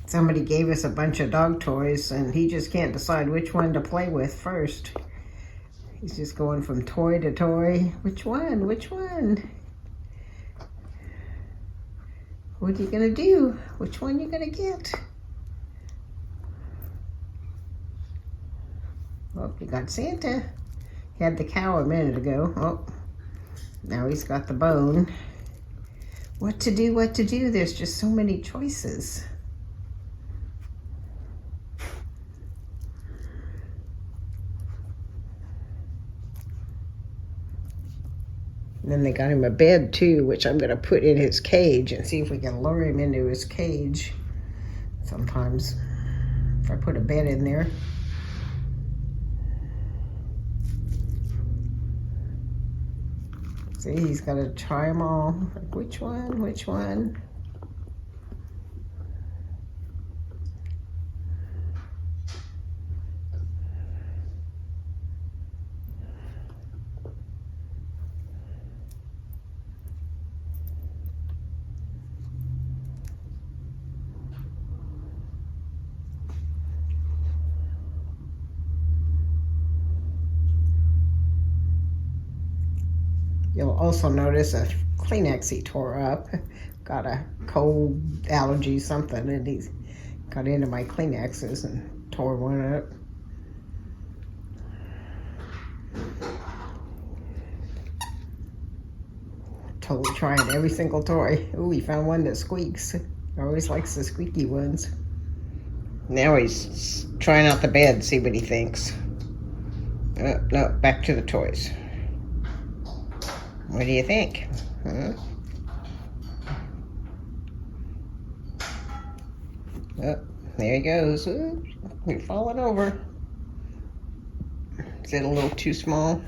Somebody gave us a bunch of dog toys and he just can't decide which one to play with first. He's just going from toy to toy. Which one? Which one? What are you gonna do? Which one you gonna get? Oh, you got Santa. He had the cow a minute ago. Oh, now he's got the bone. What to do, what to do? There's just so many choices. And then they got him a bed too, which I'm gonna put in his cage and see if we can lure him into his cage. Sometimes, if I put a bed in there. See, he's gotta try them all. Like, which one, which one? You'll also notice a Kleenex he tore up. Got a cold allergy something, and he's got into my Kleenexes and tore one up. Totally trying every single toy. Ooh, he found one that squeaks. Always likes the squeaky ones. Now he's trying out the bed, see what he thinks. No, back to the toys. What do you think? Huh? Oh, there he goes. Ooh, you're falling over. Is it a little too small?